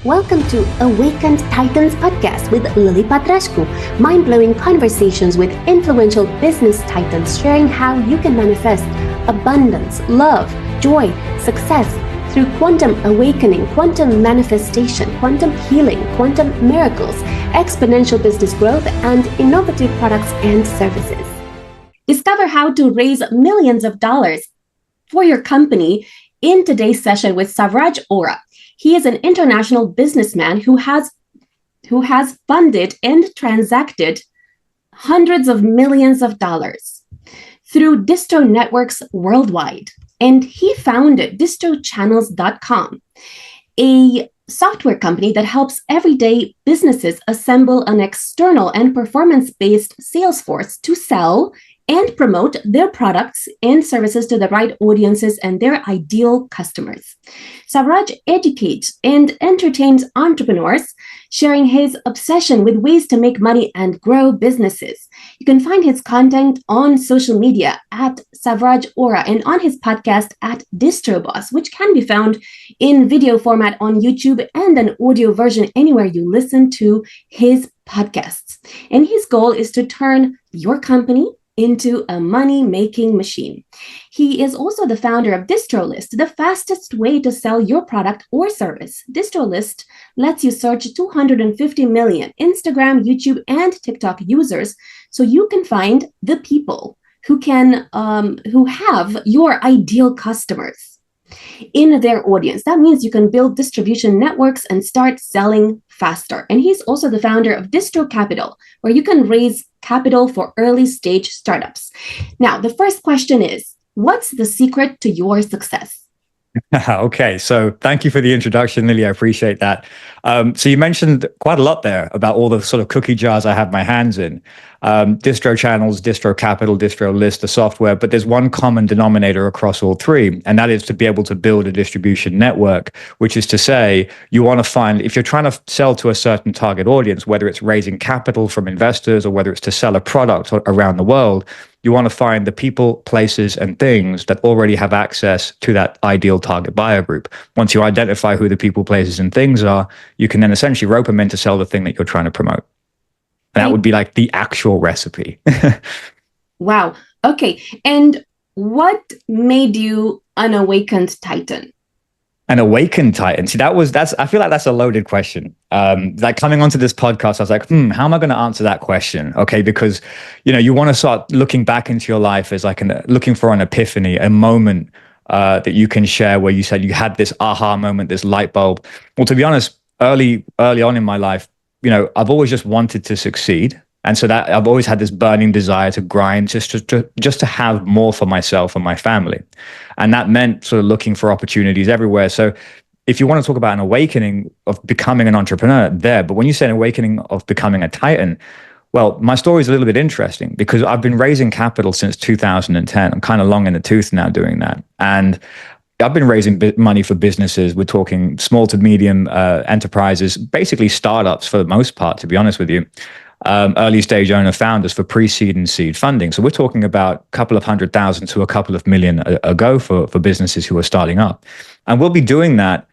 Welcome to Awakened Titans podcast with Lily Patrascu, mind-blowing conversations with influential business titans sharing how you can manifest abundance, love, joy, success through quantum awakening, quantum manifestation, quantum healing, quantum miracles, exponential business growth, and innovative products and services. Discover how to raise millions of dollars for your company in today's session with Savraj Aura. He is an international businessman who has funded and transacted hundreds of millions of dollars through DistroNetworks worldwide. And he founded DistroChannels.com, a software company that helps everyday businesses assemble an external and performance-based sales force to sell and promote their products and services to the right audiences and their ideal customers. Sauraj educates and entertains entrepreneurs, sharing his obsession with ways to make money and grow businesses. You can find his content on social media at Savraj Aura and on his podcast at DistroBoss, which can be found in video format on YouTube and an audio version anywhere you listen to his podcasts. And his goal is to turn your company into a money-making machine. He is also the founder of DistroList, the fastest way to sell your product or service. DistroList lets you search 250 million Instagram, YouTube, and TikTok users so you can find the people who have your ideal customers in their audience. That means you can build distribution networks and start selling faster. And he's also the founder of Distro Capital, where you can raise capital for early stage startups. Now, the first question is, what's the secret to your success? Okay, so thank you for the introduction, Lily. I appreciate that. So you mentioned quite a lot there about all the sort of cookie jars I have my hands in. Distro channels, distro capital, distro list, the software, but there's one common denominator across all three, and that is to be able to build a distribution network, which is to say, you want to find, if you're trying to sell to a certain target audience, whether it's raising capital from investors or whether it's to sell a product around the world, you want to find the people, places, and things that already have access to that ideal target buyer group. Once you identify who the people, places, and things are, you can then essentially rope them in to sell the thing that you're trying to promote. And that would be like the actual recipe. Wow. Okay. And what made you an awakened titan? An awakened titan. See, I feel like that's a loaded question. Like coming onto this podcast, I was like, how am I going to answer that question? Okay, because you want to start looking back into your life as like looking for an epiphany, a moment that you can share where you said you had this aha moment, this light bulb. Well, to be honest, early on in my life, I've always just wanted to succeed. And so that I've always had this burning desire to grind, just to have more for myself and my family. And that meant sort of looking for opportunities everywhere. So if you want to talk about an awakening of becoming an entrepreneur there, but when you say an awakening of becoming a titan, well, my story is a little bit interesting because I've been raising capital since 2010. I'm kind of long in the tooth now doing that. And I've been raising money for businesses. We're talking small to medium enterprises, basically startups for the most part, to be honest with you. Early stage owner founders for pre-seed and seed funding. So we're talking about a couple of 100,000 to a couple of million ago for businesses who are starting up. And we'll be doing that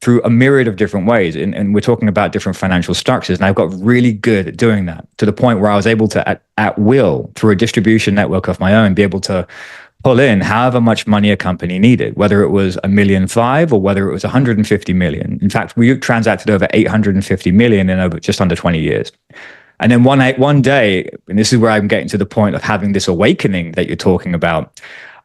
through a myriad of different ways. And we're talking about different financial structures. And I've got really good at doing that to the point where I was able to, at will, through a distribution network of my own, be able to pull in however much money a company needed, whether it was $1.5 million or whether it was 150 million. In fact, we transacted over 850 million in over just under 20 years. And then one day, and this is where I'm getting to the point of having this awakening that you're talking about.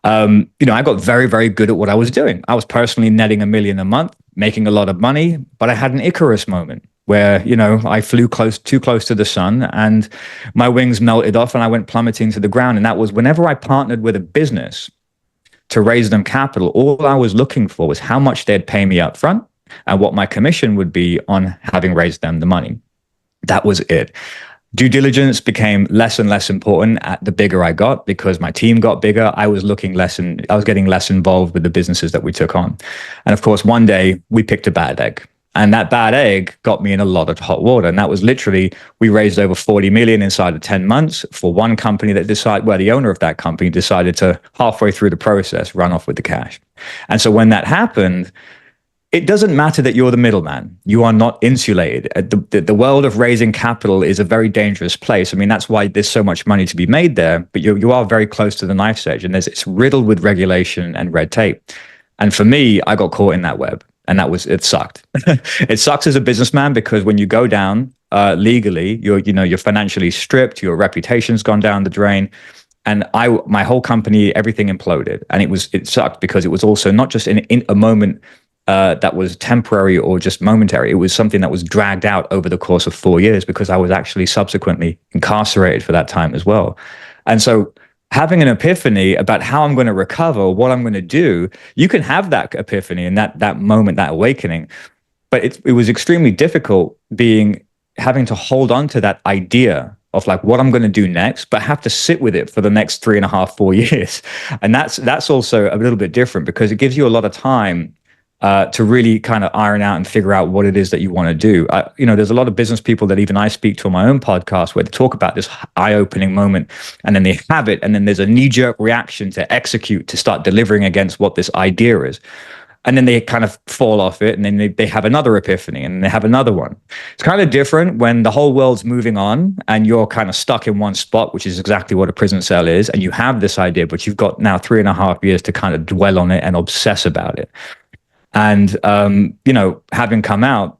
I got very, very good at what I was doing. I was personally netting $1 million a month, making a lot of money, but I had an Icarus moment where, I flew too close to the sun and my wings melted off and I went plummeting to the ground. And that was whenever I partnered with a business to raise them capital, all I was looking for was how much they'd pay me up front and what my commission would be on having raised them the money. That was it. Due diligence became less and less important the bigger I got because my team got bigger. I was getting less involved with the businesses that we took on. And of course, one day we picked a bad egg. And that bad egg got me in a lot of hot water. And that was literally, we raised over 40 million inside of 10 months for one company that the owner of that company decided to halfway through the process, run off with the cash. And so when that happened, it doesn't matter that you're the middleman. You are not insulated. The world of raising capital is a very dangerous place. I mean, that's why there's so much money to be made there, but you are very close to the knife's edge, and it's riddled with regulation and red tape. And for me, I got caught in that web, and it sucked. It sucks as a businessman because when you go down legally, you're financially stripped, your reputation's gone down the drain. And my whole company, everything imploded, and it sucked because it was also not just in a moment that was temporary or just momentary. It was something that was dragged out over the course of 4 years because I was actually subsequently incarcerated for that time as well. And so having an epiphany about how I'm going to recover, what I'm going to do, you can have that epiphany and that moment, that awakening. But it was extremely difficult having to hold on to that idea of like what I'm going to do next, but have to sit with it for the next 3.5, 4 years. And that's also a little bit different because it gives you a lot of time to really kind of iron out and figure out what it is that you want to do. There's a lot of business people that even I speak to on my own podcast where they talk about this eye-opening moment, and then they have it, and then there's a knee-jerk reaction to execute, to start delivering against what this idea is. And then they kind of fall off it, and then they have another epiphany, and they have another one. It's kind of different when the whole world's moving on and you're kind of stuck in one spot, which is exactly what a prison cell is. And you have this idea, but you've got now 3.5 years to kind of dwell on it and obsess about it. And, having come out,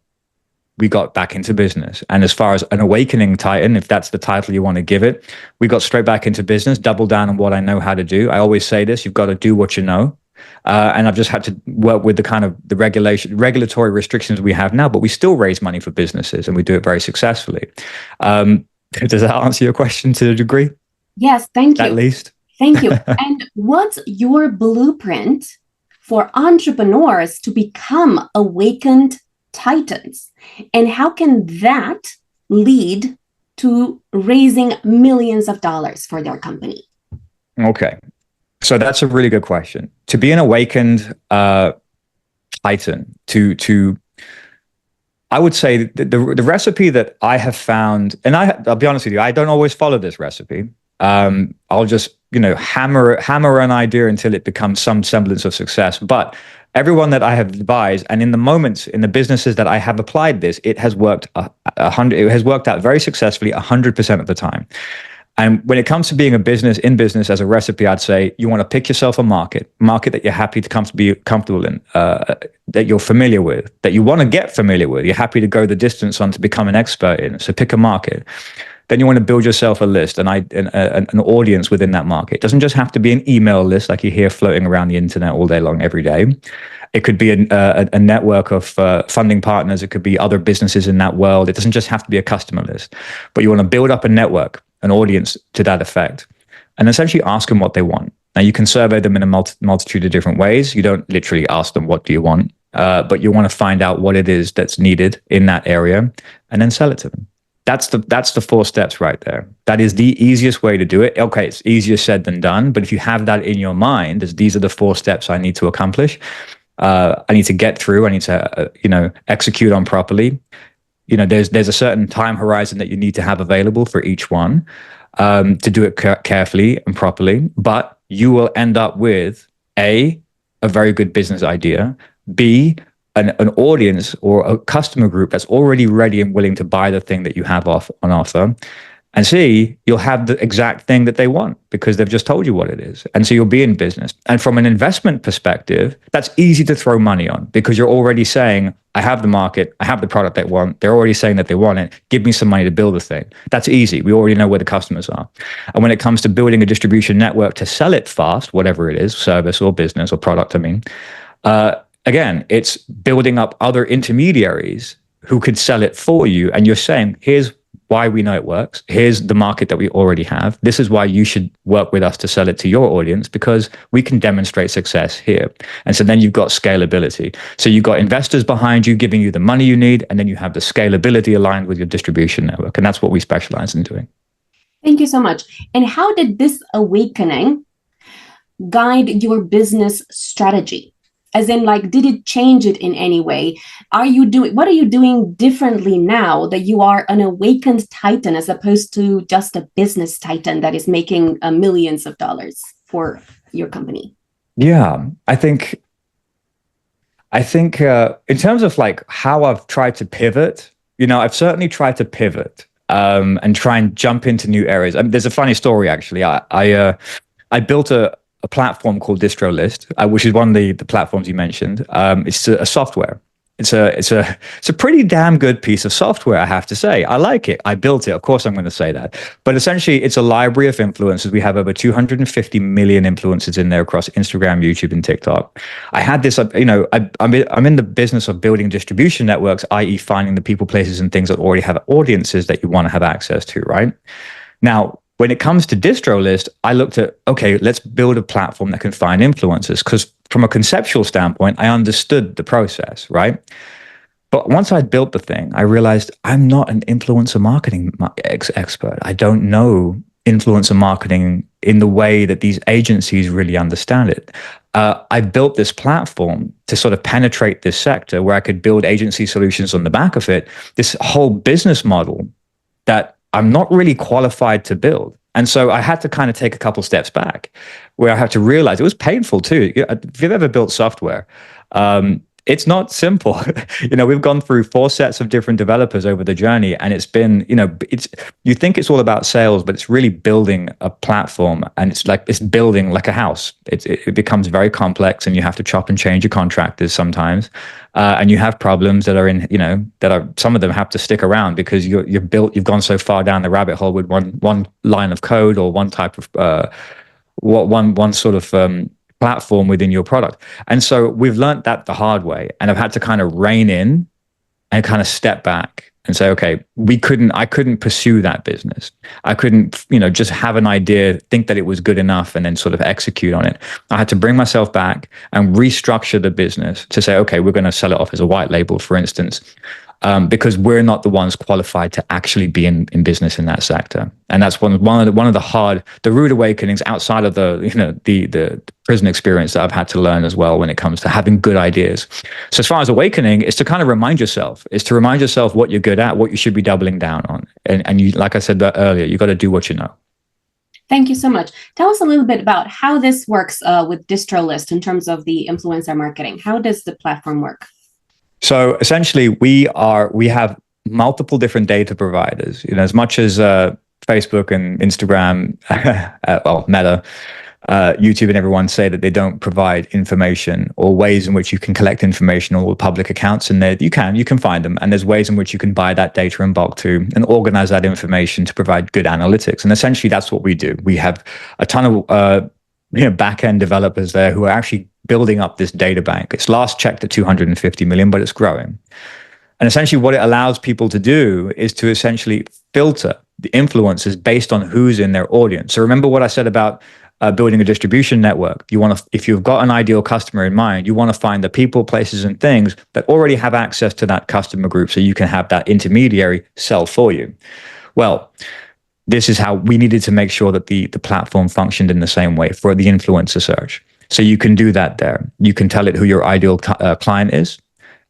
we got back into business. And as far as an awakening titan, if that's the title you want to give it, we got straight back into business, double down on what I know how to do. I always say this, you've got to do what you know. And I've just had to work with the regulatory restrictions we have now, but we still raise money for businesses and we do it very successfully. Does that answer your question to a degree? Yes, thank you. At least. Thank you. And what's your blueprint for entrepreneurs to become awakened titans? And how can that lead to raising millions of dollars for their company? Okay. So that's a really good question. To be an awakened titan, I would say the recipe that I have found, and I'll be honest with you, I don't always follow this recipe. I'll just hammer an idea until it becomes some semblance of success. But everyone that I have advised, and in the businesses that I have applied this, it has worked it has worked out very successfully 100% of the time. And when it comes to being in business as a recipe, I'd say you want to pick yourself a market that you're happy to be comfortable in, that you're familiar with, that you want to get familiar with. You're happy to go the distance on to become an expert in. So pick a market. Then you want to build yourself a list, an audience within that market. It doesn't just have to be an email list like you hear floating around the internet all day long, every day. It could be a network of funding partners. It could be other businesses in that world. It doesn't just have to be a customer list, but you want to build up a network, an audience to that effect, and essentially ask them what they want. Now, you can survey them in a multitude of different ways. You don't literally ask them, what do you want? But you want to find out what it is that's needed in that area and then sell it to them. That's the 4 steps right there. That is the easiest way to do it. Okay, it's easier said than done, but if you have that in your mind, these are the 4 steps I need to accomplish. I need to get through. I need to, execute on properly. There's a certain time horizon that you need to have available for each one to do it carefully and properly. But you will end up with a very good business idea, B, an audience or a customer group that's already ready and willing to buy the thing that you have on offer. And C, you'll have the exact thing that they want because they've just told you what it is. And so you'll be in business. And from an investment perspective, that's easy to throw money on because you're already saying, I have the market, I have the product they want. They're already saying that they want it. Give me some money to build the thing. That's easy. We already know where the customers are. And when it comes to building a distribution network to sell it fast, whatever it is, service or business or product, again, it's building up other intermediaries who could sell it for you. And you're saying, here's why we know it works. Here's the market that we already have. This is why you should work with us to sell it to your audience because we can demonstrate success here. And so then you've got scalability. So you've got investors behind you giving you the money you need, and then you have the scalability aligned with your distribution network. And that's what we specialize in doing. Thank you so much. And how did this awakening guide your business strategy? As in, did it change it in any way? What are you doing differently now that you are an awakened titan as opposed to just a business titan that is making millions of dollars for your company? Yeah, I think I think in terms of like how I've tried to pivot, I've certainly tried to pivot and try and jump into new areas. I mean, there's a funny story actually. I built a platform called DistroList, which is one of the platforms you mentioned. It's a software. It's a pretty damn good piece of software, I have to say. I like it. I built it. Of course, I'm going to say that. But essentially, it's a library of influencers. We have over 250 million influencers in there across Instagram, YouTube, and TikTok. I had this, I'm in the business of building distribution networks, i.e., finding the people, places, and things that already have audiences that you want to have access to, right? Now, when it comes to DistroList, I looked at, okay, let's build a platform that can find influencers, because from a conceptual standpoint, I understood the process, right? But once I built the thing, I realized I'm not an influencer marketing expert. I don't know influencer marketing in the way that these agencies really understand it. I built this platform to sort of penetrate this sector where I could build agency solutions on the back of it, this whole business model that I'm not really qualified to build. And so I had to kind of take a couple steps back where I had to realize it was painful too. If you've ever built software, it's not simple. We've gone through 4 sets of different developers over the journey, and it's been, you think it's all about sales, but it's really building a platform, and it's building like a house. It becomes very complex, and you have to chop and change your contractors sometimes, and you have problems that are some of them have to stick around because you've gone so far down the rabbit hole with one line of code or one type of one sort of platform within your product. And so we've learned that the hard way, and I've had to kind of rein in and kind of step back and say, okay, I couldn't pursue that business. I couldn't, just have an idea, think that it was good enough, and then sort of execute on it. I had to bring myself back and restructure the business to say, okay, we're going to sell it off as a white label, for instance, because we're not the ones qualified to actually be in business in that sector. And that's one of the rude awakenings outside of the prison experience that I've had to learn as well when it comes to having good ideas. So as far as awakening, is to kind of remind yourself what you're good at, what you should be doubling down on. And you, like I said earlier, you got to do what you know. Thank you so much. Tell us a little bit about how this works with DistroList in terms of the influencer marketing. How does the platform work? So essentially, we have multiple different data providers. As much as Facebook and Instagram, Meta, YouTube, and everyone say that they don't provide information or ways in which you can collect information or public accounts, and you can find them. And there's ways in which you can buy that data in bulk too, and organize that information to provide good analytics. And essentially, that's what we do. We have a ton of back-end developers there who are actually building up this data bank. It's last checked at 250 million, but it's growing. And essentially what it allows people to do is to essentially filter the influencers based on who's in their audience. So remember what I said about building a distribution network. If you've got an ideal customer in mind, you want to find the people, places, and things that already have access to that customer group so you can have that intermediary sell for you. Well, this is how we needed to make sure that the platform functioned in the same way for the influencer search. So you can do that there. You can tell it who your ideal client is.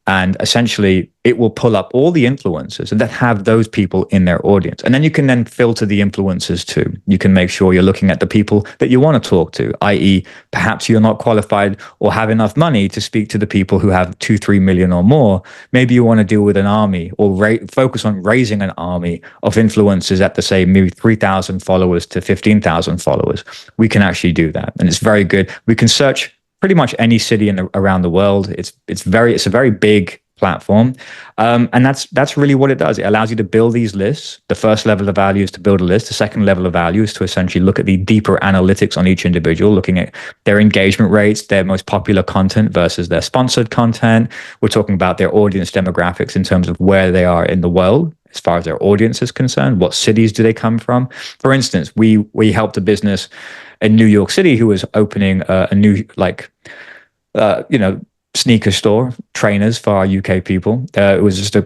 And essentially, it will pull up all the influencers that have those people in their audience. And then you can filter the influencers too. You can make sure you're looking at the people that you want to talk to, i.e. perhaps you're not qualified or have enough money to speak to the people who have 2-3 million or more. Maybe you want to deal with an army or focus on raising an army of influencers at maybe 3,000 followers to 15,000 followers. We can actually do that. And it's very good. We can search pretty much any city around the world. It's a very big platform, and that's really what it does. It allows you to build these lists. The first level of value is to build a list. The second level of value is to essentially look at the deeper analytics on each individual, looking at their engagement rates, their most popular content versus their sponsored content. We're talking about their audience demographics in terms of where they are in the world as far as their audience is concerned. What cities do they come from? For instance, we helped a business in New York City who was opening a new sneaker store, trainers for our UK people. It was just a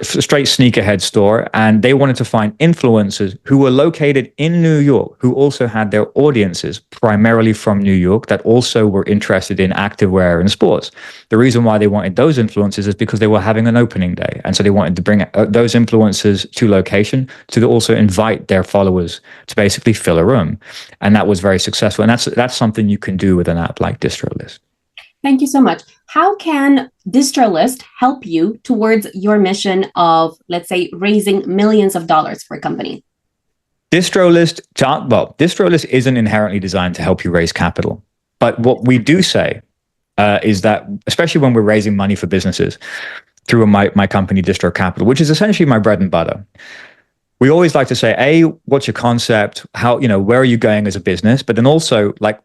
straight sneakerhead store, and they wanted to find influencers who were located in New York, who also had their audiences primarily from New York that also were interested in activewear and sports. The reason why they wanted those influencers is because they were having an opening day, and so they wanted to bring those influencers to location to also invite their followers to basically fill a room, and that was very successful. And that's something you can do with an app like DistroList. Thank you so much. How can DistroList help you towards your mission of, let's say, raising millions of dollars for a company? DistroList isn't inherently designed to help you raise capital. But what we do say is that, especially when we're raising money for businesses through my company, Distro Capital, which is essentially my bread and butter, we always like to say, A, what's your concept? How, where are you going as a business? But then also, like,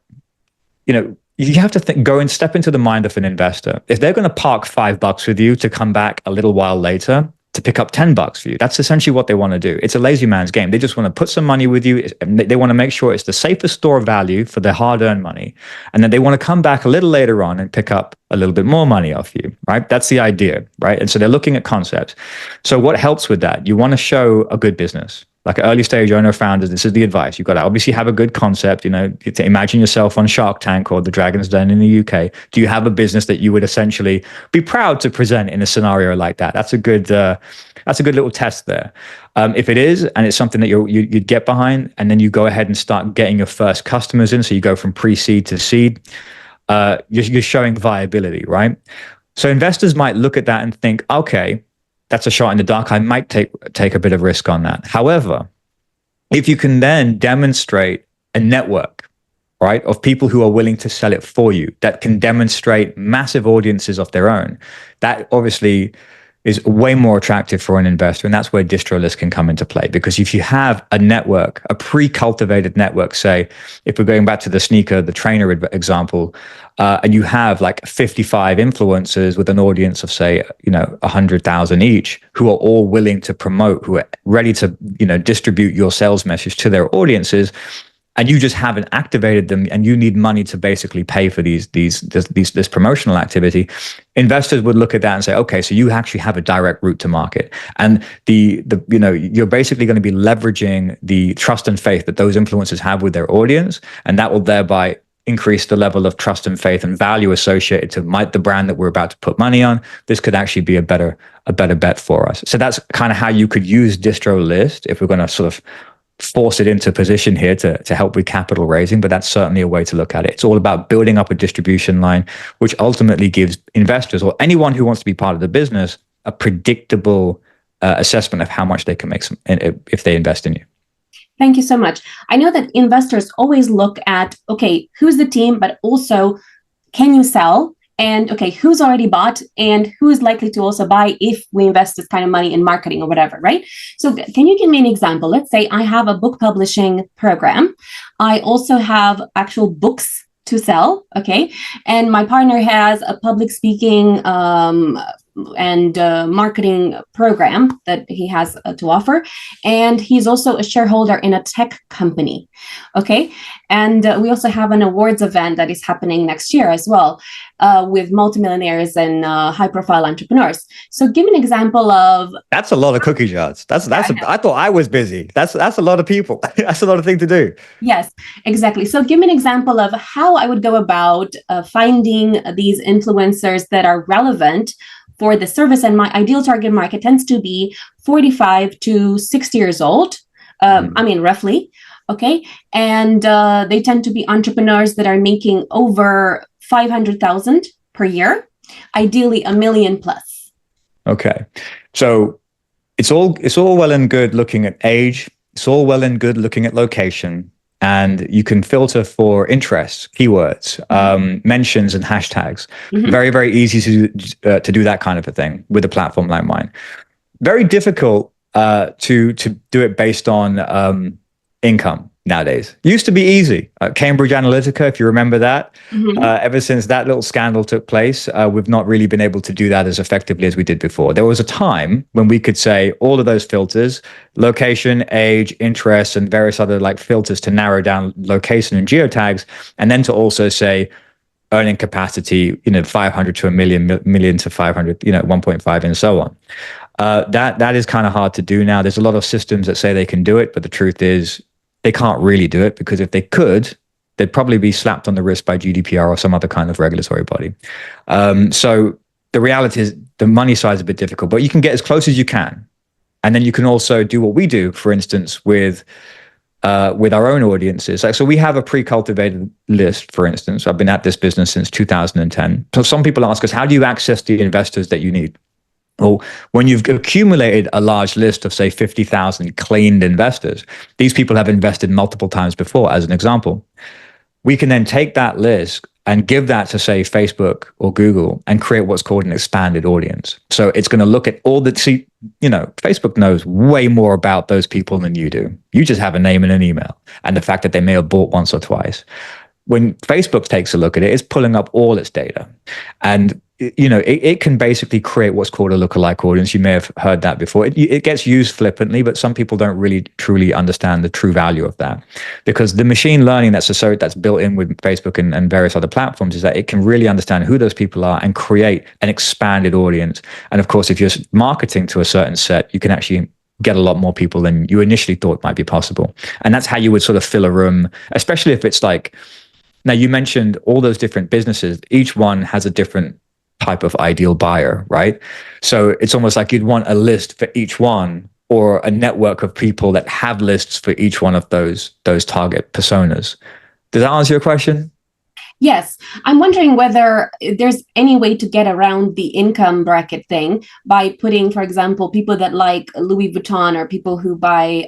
you have to go and step into the mind of an investor. If they're going to park $5 with you to come back a little while later to pick up $10 for you, that's essentially what they want to do. It's a lazy man's game. They just want to put some money with you. They want to make sure it's the safest store of value for their hard-earned money. And then they want to come back a little later on and pick up a little bit more money off you, right? That's the idea, right? And so they're looking at concepts. So what helps with that? You want to show a good business. Like early stage owner founders, this is the advice. You've got to obviously have a good concept, to imagine yourself on Shark Tank or the Dragon's Den in the UK. Do you have a business that you would essentially be proud to present in a scenario like that? That's a good little test there. If it is, and it's something that you'd get behind, and then you go ahead and start getting your first customers in. So you go from pre-seed to seed, you're showing viability, right? So investors might look at that and think, okay, that's a shot in the dark. I might take a bit of risk on that. However, if you can then demonstrate a network, right, of people who are willing to sell it for you, that can demonstrate massive audiences of their own, that obviously is way more attractive for an investor. And that's where DistroList can come into play. Because if you have a network, a pre-cultivated network, say, if we're going back to the trainer example, and you have like 55 influencers with an audience of, say, 100,000 each, who are all willing to promote, who are ready to, distribute your sales message to their audiences, and you just haven't activated them, and you need money to basically pay for this promotional activity, investors would look at that and say, okay, so you actually have a direct route to market, and you're basically going to be leveraging the trust and faith that those influencers have with their audience, and that will thereby increase the level of trust and faith and value associated to the brand that we're about to put money on. This could actually be a better bet for us. So that's kind of how you could use DistroList if we're going to sort of force it into position here to help with capital raising, but that's certainly a way to look at it. It's all about building up a distribution line, which ultimately gives investors or anyone who wants to be part of the business a predictable assessment of how much they can make if they invest in you. Thank you so much. I know that investors always look at, okay, who's the team, but also can you sell? And okay, who's already bought and who is likely to also buy if we invest this kind of money in marketing or whatever, right? So can you give me an example? Let's say I have a book publishing program. I also have actual books to sell, okay? And my partner has a public speaking and marketing program that he has to offer. And he's also a shareholder in a tech company, okay? And we also have an awards event that is happening next year as well with multimillionaires and high-profile entrepreneurs. So give me an example of... That's a lot of cookie jars. I thought I was busy. That's a lot of people. That's a lot of things to do. Yes, exactly. So give me an example of how I would go about finding these influencers that are relevant for the service. And my ideal target market tends to be 45 to 60 years old. Roughly. Okay. And they tend to be entrepreneurs that are making over 500,000 per year, ideally $1 million plus. Okay. So it's all well and good looking at age. It's all well and good looking at location. And you can filter for interests, keywords, mentions, and hashtags. Mm-hmm. Very, very easy to do that kind of a thing with a platform like mine. Very difficult to do it based on income nowadays. Used to be easy. Cambridge Analytica, if you remember that. Mm-hmm. Ever since that little scandal took place, we've not really been able to do that as effectively as we did before. There was a time when we could say all of those filters, location, age, interests, and various other like filters to narrow down location and geotags, and then to also say earning capacity, 500 to a million to 500, 1.5 and so on. That is kind of hard to do now. There's a lot of systems that say they can do it, but the truth is they can't really do it, because if they could, they'd probably be slapped on the wrist by GDPR or some other kind of regulatory body. So the reality is the money side is a bit difficult, but you can get as close as you can. And then you can also do what we do, for instance, with with our own audiences. Like, so we have a pre-cultivated list, for instance. I've been at this business since 2010. So some people ask us, how do you access the investors that you need? Well, when you've accumulated a large list of, say, 50,000 claimed investors, these people have invested multiple times before, as an example. We can then take that list and give that to, say, Facebook or Google and create what's called an expanded audience. So it's going to look at all the, Facebook knows way more about those people than you do. You just have a name and an email and the fact that they may have bought once or twice. When Facebook takes a look at it, it's pulling up all its data. And it can basically create what's called a lookalike audience. You may have heard that before. It gets used flippantly, but some people don't really truly understand the true value of that, because the machine learning that's built in with Facebook and various other platforms is that it can really understand who those people are and create an expanded audience. And of course, if you're marketing to a certain set, you can actually get a lot more people than you initially thought might be possible. And that's how you would sort of fill a room, especially if it's like, now you mentioned all those different businesses. Each one has a different type of ideal buyer, right? So it's almost like you'd want a list for each one, or a network of people that have lists for each one of those target personas. Does that answer your question? Yes. I'm wondering whether there's any way to get around the income bracket thing by putting, for example, people that like Louis Vuitton or people who buy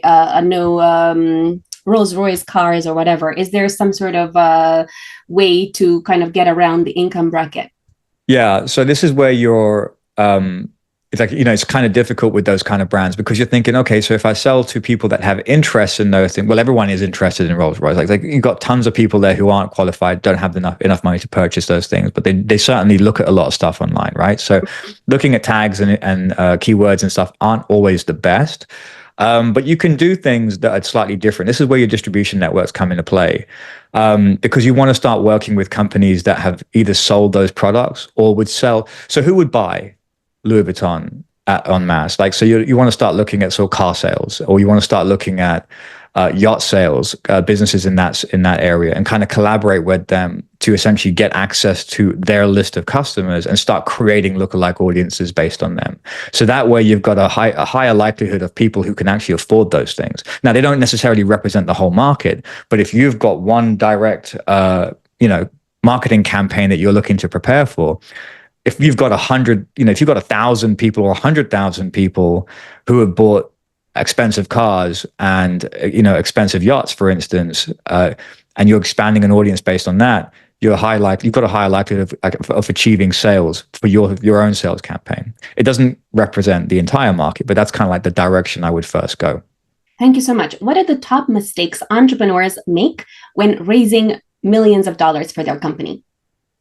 Rolls-Royce cars or whatever. Is there some sort of way to kind of get around the income bracket? Yeah, so this is where it's like, it's kind of difficult with those kind of brands, because you're thinking, okay, so if I sell to people that have interest in those things, well, everyone is interested in Rolls-Royce. Like you've got tons of people there who aren't qualified, don't have enough money to purchase those things, but they certainly look at a lot of stuff online, right? So looking at tags and keywords and stuff aren't always the best. But you can do things that are slightly different. This is where your distribution networks come into play, because you want to start working with companies that have either sold those products or would sell. So who would buy Louis Vuitton en masse? Like, so you want to start looking at sort of car sales, or you want to start looking at yacht sales, businesses in that area, and kind of collaborate with them to essentially get access to their list of customers and start creating lookalike audiences based on them. So that way you've got a higher likelihood of people who can actually afford those things. Now, they don't necessarily represent the whole market, but if you've got one direct, marketing campaign that you're looking to prepare for, if you've got 100, if you've got 1,000 people or 100,000 people who have bought expensive cars and expensive yachts, for instance, and you're expanding an audience based on that, you've got a higher likelihood of achieving sales for your own sales campaign. It doesn't represent the entire market, but that's kind of like the direction I would first go. Thank you so much. What are the top mistakes entrepreneurs make when raising millions of dollars for their company?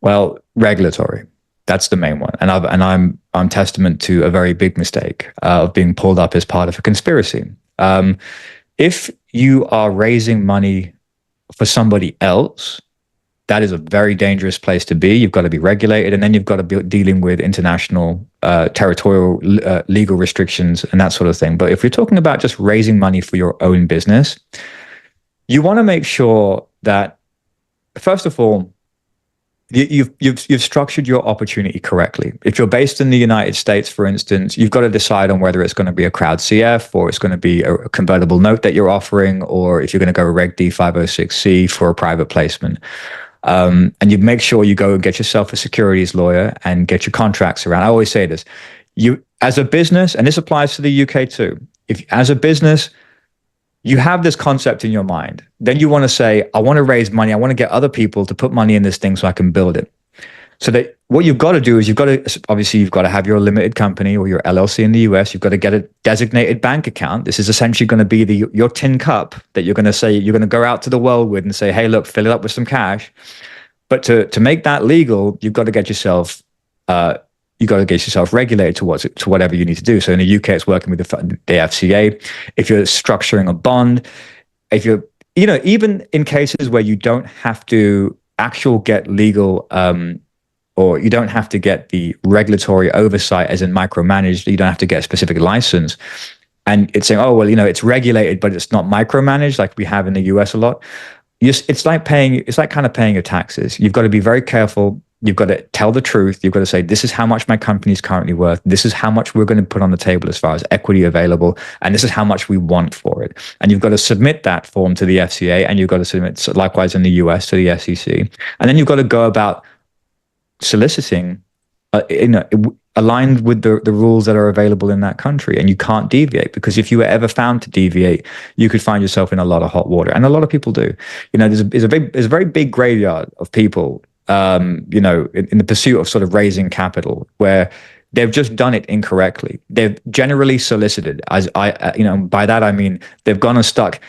Well, regulatory. That's the main one, and I'm testament to a very big mistake of being pulled up as part of a conspiracy. If you are raising money for somebody else, that is a very dangerous place to be. You've got to be regulated, and then you've got to be dealing with international, territorial, legal restrictions and that sort of thing. But if you're talking about just raising money for your own business, you want to make sure that, first of all, you've structured your opportunity correctly. If you're based in the United States, for instance, you've got to decide on whether it's going to be a crowd CF, or it's going to be a convertible note that you're offering, or if you're going to go Reg D 506C for a private placement. And you make sure you go and get yourself a securities lawyer and get your contracts around. I always say this, as a business, and this applies to the UK too, as a business, you have this concept in your mind. Then you want to say, I want to raise money. I want to get other people to put money in this thing so I can build it. So that what you've got to do is you've got to have your limited company or your LLC in the US. You've got to get a designated bank account. This is essentially going to be your tin cup that you're going to go out to the world with and say, hey, look, fill it up with some cash. But to make that legal, you've got to get yourself regulated to whatever you need to do. So in the UK, it's working with the FCA. If you're structuring a bond, if you're, even in cases where you don't have to get legal, or you don't have to get the regulatory oversight as in micromanaged, you don't have to get a specific license. And it's saying, oh, well, it's regulated, but it's not micromanaged like we have in the US a lot. It's like kind of paying your taxes. You've got to be very careful You've got to tell the truth. You've got to say, this is how much my company is currently worth. This is how much we're going to put on the table as far as equity available. And this is how much we want for it. And you've got to submit that form to the FCA, and you've got to submit likewise in the US to the SEC. And then you've got to go about soliciting, aligned with the rules that are available in that country. And you can't deviate, because if you were ever found to deviate, you could find yourself in a lot of hot water. And a lot of people do. There's a very big graveyard of people, in the pursuit of sort of raising capital, where they've just done it incorrectly. They've generally solicited, by that I mean they've gone and stuck,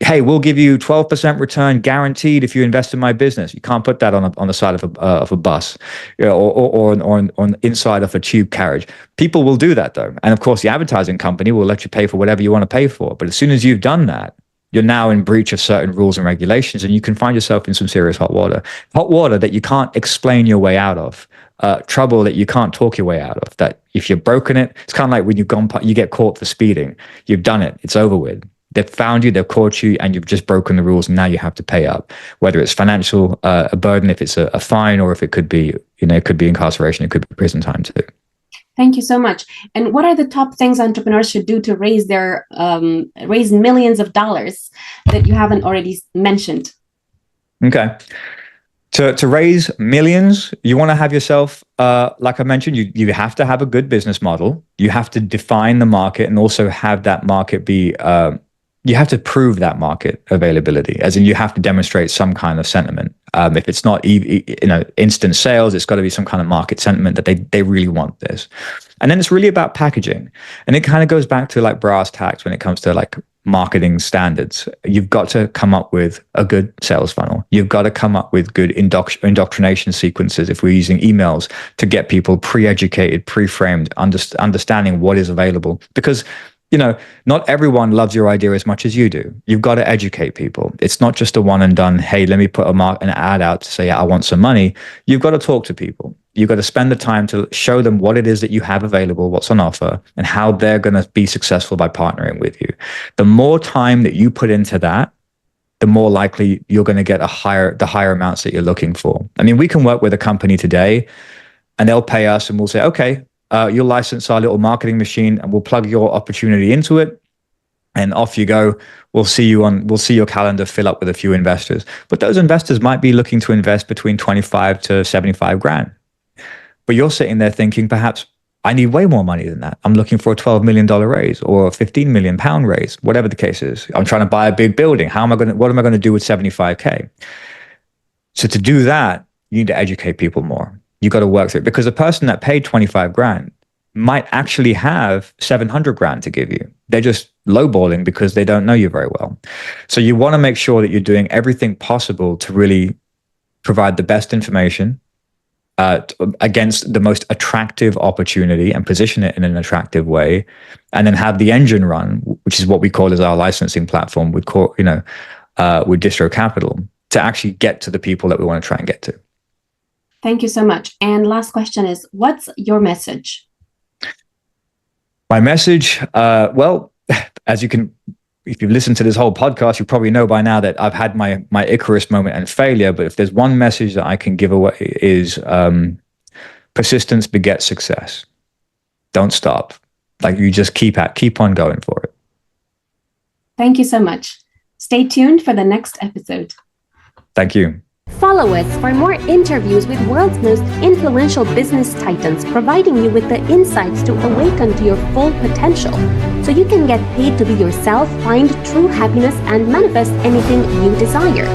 hey, we'll give you 12% return guaranteed if you invest in my business. You can't put that on the side of a bus, or on inside of a tube carriage. People will do that though, and of course the advertising company will let you pay for whatever you want to pay for. But as soon as you've done that, you're now in breach of certain rules and regulations, and you can find yourself in some serious hot water that you can't explain your way out of, trouble that you can't talk your way out of. That if you've broken it, it's kind of like when you get caught for speeding. You've done it. It's over with. They've found you, they've caught you, and you've just broken the rules, and now you have to pay up. Whether it's financial a burden, if it's a fine, or if it could be, it could be incarceration, it could be prison time too. Thank you so much. And what are the top things entrepreneurs should do to raise millions of dollars that you haven't already mentioned? Okay. To raise millions, you want to have yourself, like I mentioned, you have to have a good business model. You have to define the market, and also have that market be, you have to prove that market availability, as in you have to demonstrate some kind of sentiment. If it's not instant sales, it's got to be some kind of market sentiment that they really want this. And then it's really about packaging. And it kind of goes back to like brass tacks when it comes to like marketing standards. You've got to come up with a good sales funnel. You've got to come up with good indoctrination sequences, if we're using emails, to get people pre-educated, pre-framed, understanding what is available. Because not everyone loves your idea as much as you do. You've got to educate people. It's not just a one and done, hey, let me put an ad out to say, I want some money. You've got to talk to people. You've got to spend the time to show them what it is that you have available, what's on offer, and how they're going to be successful by partnering with you. The more time that you put into that, the more likely you're going to get the higher amounts that you're looking for. I mean, we can work with a company today, and they'll pay us, and we'll say, okay, you'll license our little marketing machine, and we'll plug your opportunity into it, and off you go. We'll see your calendar fill up with a few investors. But those investors might be looking to invest between 25 to 75 grand. But you're sitting there thinking, perhaps I need way more money than that. I'm looking for a $12 million raise, or a 15 million pound raise, whatever the case is. I'm trying to buy a big building. What am I going to do with 75K? So to do that, you need to educate people more. You got to work through it, because the person that paid 25 grand might actually have 700 grand to give you. They're just lowballing because they don't know you very well. So you want to make sure that you're doing everything possible to really provide the best information against the most attractive opportunity, and position it in an attractive way, and then have the engine run, which is what we call as our licensing platform with Distro Capital, to actually get to the people that we want to try and get to. Thank you so much. And last question is, what's your message? My message, well, as you can, if you've listened to this whole podcast, you probably know by now that I've had my Icarus moment and failure. But if there's one message that I can give away, is persistence begets success. Don't stop. Like, you just keep on going for it. Thank you so much. Stay tuned for the next episode. Thank you. Follow us for more interviews with world's most influential business titans, providing you with the insights to awaken to your full potential, so you can get paid to be yourself, find true happiness, and manifest anything you desire.